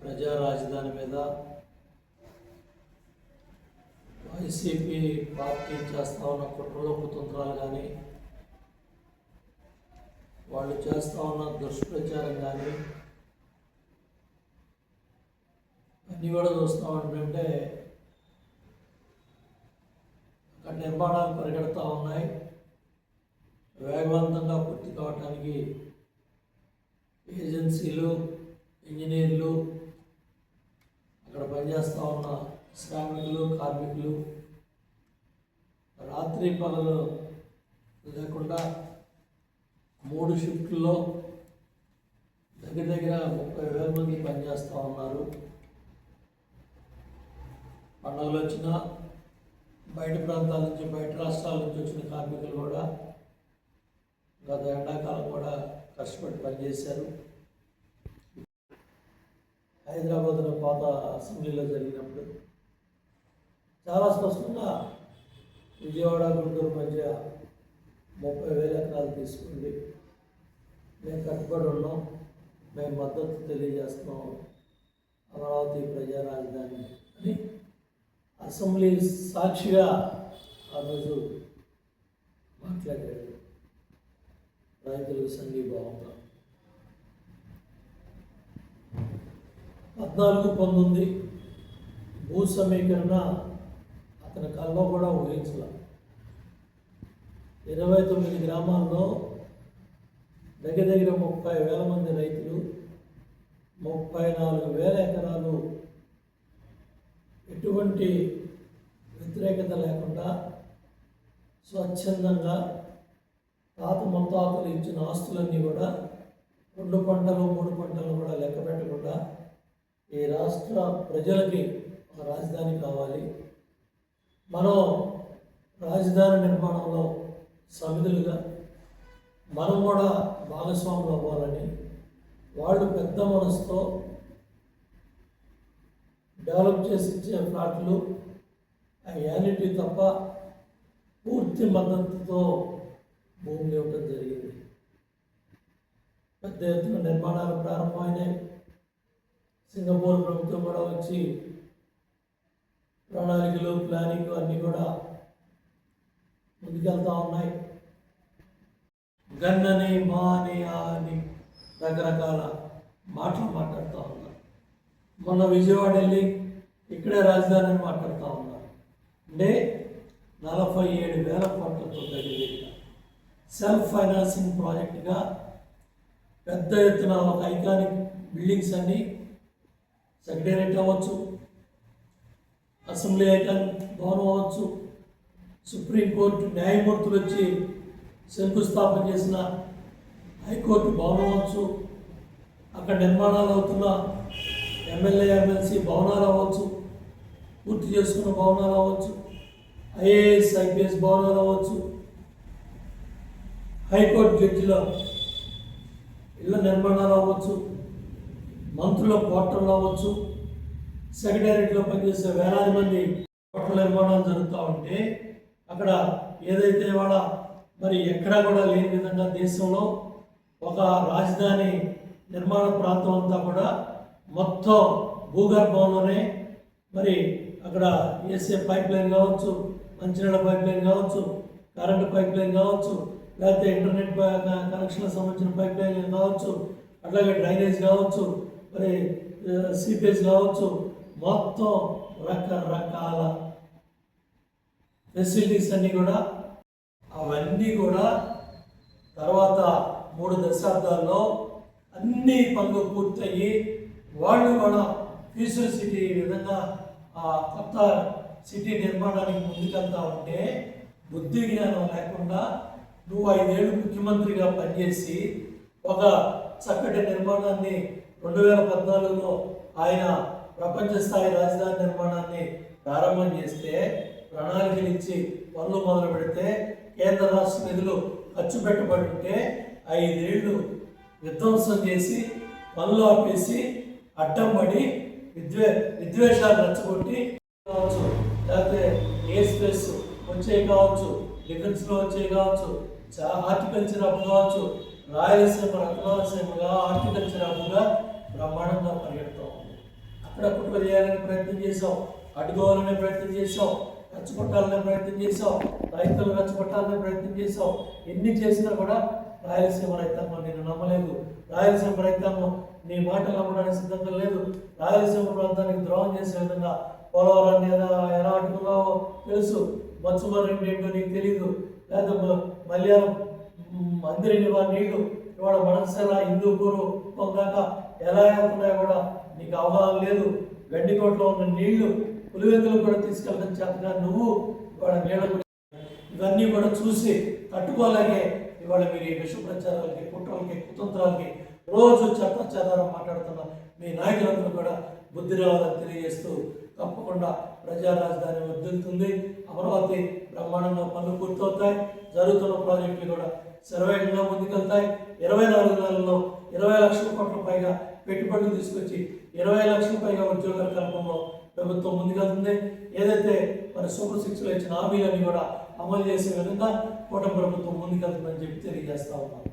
ప్రజా రాజధాని మీద వైసీపీ పార్టీ చేస్తూ ఉన్న కుట్రలు కుతంత్రాలు కానీ, వాళ్ళు చేస్తూ ఉన్న దుష్ప్రచారం కానీ అన్నీ కూడా చూస్తూ ఉంటుంటే అక్కడ నిర్మాణాలు పరిగెడుతూ ఉన్నాయి. వేగవంతంగా పూర్తి కావడానికి ఏజెన్సీలు, ఇంజనీర్లు, అక్కడ పనిచేస్తూ ఉన్న శ్రామికులు, కార్మికులు రాత్రి పగలు లేకుండా 3 షిఫ్ట్లో దగ్గర 30,000 మంది పనిచేస్తూ ఉన్నారు. పండుగలు వచ్చినా బయట ప్రాంతాల నుంచి, బయట రాష్ట్రాల నుంచి వచ్చిన కార్మికులు కూడా గత ఎండాకాలం కూడా కష్టపడి పనిచేశారు. హైదరాబాద్లో పాత అసెంబ్లీలో జరిగినప్పుడు చాలా స్పష్టంగా విజయవాడ, గుంటూరు మధ్య 30,000 ఎకరాలు తీసుకుంది. మేము కట్టుబడి ఉన్నాం, మేము మద్దతు తెలియజేస్తున్నాం అమరావతి ప్రజా రాజధాని అని అసెంబ్లీ సాక్షిగా ఆ రోజు మాట్లాడాడు రైతులకు సంఘీభావంగా. 14-19 భూ సమీకరణ అతని కల్లో కూడా ఊహించాల. 29 గ్రామాల్లో దగ్గర 30,000 మంది రైతులు, 34,000 ఎకరాలు ఎటువంటి వ్యతిరేకత లేకుండా స్వచ్ఛందంగా తాత ముత్తాతలు ఇచ్చిన ఆస్తులన్నీ కూడా 2 పంటలు 3 పంటలు కూడా లెక్క పెట్టకుండా ఈ రాష్ట్ర ప్రజలకి ఒక రాజధాని కావాలి, మనం రాజధాని నిర్మాణంలో సమిధులుగా మనం కూడా భాగస్వాములు అవ్వాలని వాళ్ళు పెద్ద మనసుతో డెవలప్ చేసి ఇచ్చే ఫ్లాట్లు ఆ యానిటీ తప్ప పూర్తి మద్దతుతో భూములు ఇవ్వడం జరిగింది. పెద్ద ఎత్తున నిర్మాణాలు ప్రారంభమైనాయి. సింగపూర్ ప్రభుత్వం కూడా వచ్చి ప్రణాళికలు, ప్లానింగ్ అన్నీ కూడా ముందుకెళ్తూ ఉన్నాయి. గన్నని, మా అని, ఆ అని రకరకాల మాటలు మాట్లాడుతూ ఉన్నారు. మొన్న విజయవాడ వెళ్ళి ఇక్కడే రాజధాని అని మాట్లాడుతూ ఉన్నారు. అంటే 47,000 కోట్లతో దగ్గర సెల్ఫ్ ఫైనాన్సింగ్ ప్రాజెక్టుగా పెద్ద ఎత్తున ఒక ఐకానిక్ బిల్డింగ్స్ అన్నీ, సెక్రటేరియట్ అవ్వచ్చు, అసెంబ్లీ ఐకానిక్ భవనం అవ్వచ్చు, సుప్రీంకోర్టు న్యాయమూర్తులు వచ్చి శంకుస్థాపన చేసిన హైకోర్టు భవనం అవ్వచ్చు, అక్కడ నిర్మాణాలు అవుతున్న ఎమ్మెల్యే, ఎమ్మెల్సీ భవనాలు అవ్వచ్చు, పూర్తి చేసుకున్న భవనాలు అవ్వచ్చు, ఐఏఎస్, ఐపీఎస్ భవనాలు అవ్వచ్చు, హైకోర్టు జడ్జిల ఇళ్ళ నిర్మాణాలు అవ్వచ్చు, మంత్రుల క్వార్టర్లు అవ్వచ్చు, సెక్రటేరియట్లో పనిచేసే వేలాది మంది క్వార్టర్ల నిర్మాణాలు జరుగుతూ ఉంటే అక్కడ ఏదైతే వాళ్ళ మరి ఎక్కడా కూడా లేని విధంగా దేశంలో ఒక రాజధాని నిర్మాణ ప్రాంతం అంతా కూడా మొత్తం భూగర్భంలోనే మరి అక్కడ వేసే పైప్ లైన్ కావచ్చు, మంచినీళ్ళ పైప్ లైన్ కావచ్చు, కరెంటు పైప్ లైన్ కావచ్చు, లేకపోతే ఇంటర్నెట్ కనెక్షన్లకు సంబంధించిన పైప్ లైన్ కావచ్చు, అట్లాగే డ్రైనేజ్ కావచ్చు, మరి సీపేజ్ కావచ్చు, మొత్తం రకరకాల ఫెసిలిటీస్ అన్నీ కూడా అవన్నీ కూడా తర్వాత 3 దశాబ్దాల్లో అన్ని పనులు పూర్తయ్యి వాళ్ళు కూడా ఫ్యూచర్ సిటీ విధంగా ఆ కొత్త సిటీ నిర్మాణానికి ముందుకెళ్తా ఉంటే బుద్ధి జ్ఞానం లేకుండా నువ్వు 5 ఏళ్ళు ముఖ్యమంత్రిగా పనిచేసి ఒక చక్కటి నిర్మాణాన్ని 2014లో ఆయన ప్రపంచ స్థాయి రాజధాని నిర్మాణాన్ని ప్రారంభం చేస్తే, ప్రణాళికలు ఇచ్చి పనులు మొదలు పెడితే, కేంద్ర రాష్ట్ర నిధులు ఖర్చు పెట్టబడి ఉంటే 5 ఏళ్ళు విధ్వంసం చేసి పనులు ఆపేసి అడ్డం పడి విద్వేషాలు రెచ్చగొట్టి కావచ్చు, లేకపోతే ఎయిర్ స్పేస్ వచ్చే కావచ్చు, డిఫెన్స్లో వచ్చే కావచ్చు, హార్టికల్చర్ హబ్ కావచ్చు, రాయలసీమ రత్నాలసీమగా హార్టికల్చర్ హబ్గా బ్రహ్మాండంగా పరిగెడుతూ ఉంది. అక్కడ కుట్ర చేయాలనే ప్రయత్నం చేశావు, అడ్డుకోవాలనే ప్రయత్నం చేశావు, రెచ్చగొట్టాలనే ప్రయత్నం చేశావు, రైతులు రెచ్చగొట్టాలనే ప్రయత్నం చేశావు. ఎన్ని చేసినా కూడా రాయలసీమ రైతాంగం నేను నమ్మలేదు. రాయలసీమ రైతాంగం నీ మాటలు నమ్మడానికి సిద్ధంగా లేదు. రాయలసీమ ప్రాంతానికి ద్రోహం చేసే విధంగా పోలవరాన్ని ఎలా అడ్డుకున్నావో తెలుసు. మత్స్యమారెడ్డి ఏంటో నీకు తెలీదు. లేదా మలయాళం అందరిని వారి నీళ్లు ఇవాళ మనసర హిందూపూరు పొందాక ఎలా వెళ్తున్నాయో కూడా నీకు అవగాహన లేదు. గండికోటలో ఉన్న నీళ్లు పులివెందులు కూడా తీసుకెళ్ళడం చేతగా నువ్వు ఇవాళ నీళ్ళ ఇవన్నీ కూడా చూసి తట్టుకోలేకే ఇవాళ మీరు ఈ విష ప్రచారాలకి, కుట్రలకి, కుతంత్రాలకి రోజు చెత్తారం మాట్లాడుతున్న మీ నాయకులందరూ కూడా బుద్ధి రావాలని తెలియజేస్తూ తప్పకుండా ప్రజా రాజధాని వర్ధిల్లుతుంది. అమరావతి బ్రహ్మాండంగా పనులు పూర్తవుతాయి. జరుగుతున్న ప్రాజెక్టులు కూడా శరవేగంగా ముందుకెళ్తాయి. 24 నెలల్లో 20 లక్షల కోట్ల పైగా పెట్టుబడులు తీసుకొచ్చి 20 లక్షల పైగా ఉద్యోగాల కల్పనలో ప్రభుత్వం ముందుకెళ్తుంది. ఏదైతే మరి సూపర్ 6లో ఇచ్చిన హామీలన్నీ కూడా అమలు చేసే విధంగా కూటమి ప్రభుత్వం ముందుకెళ్తుందని చెప్పి తెలియజేస్తా ఉన్నాం.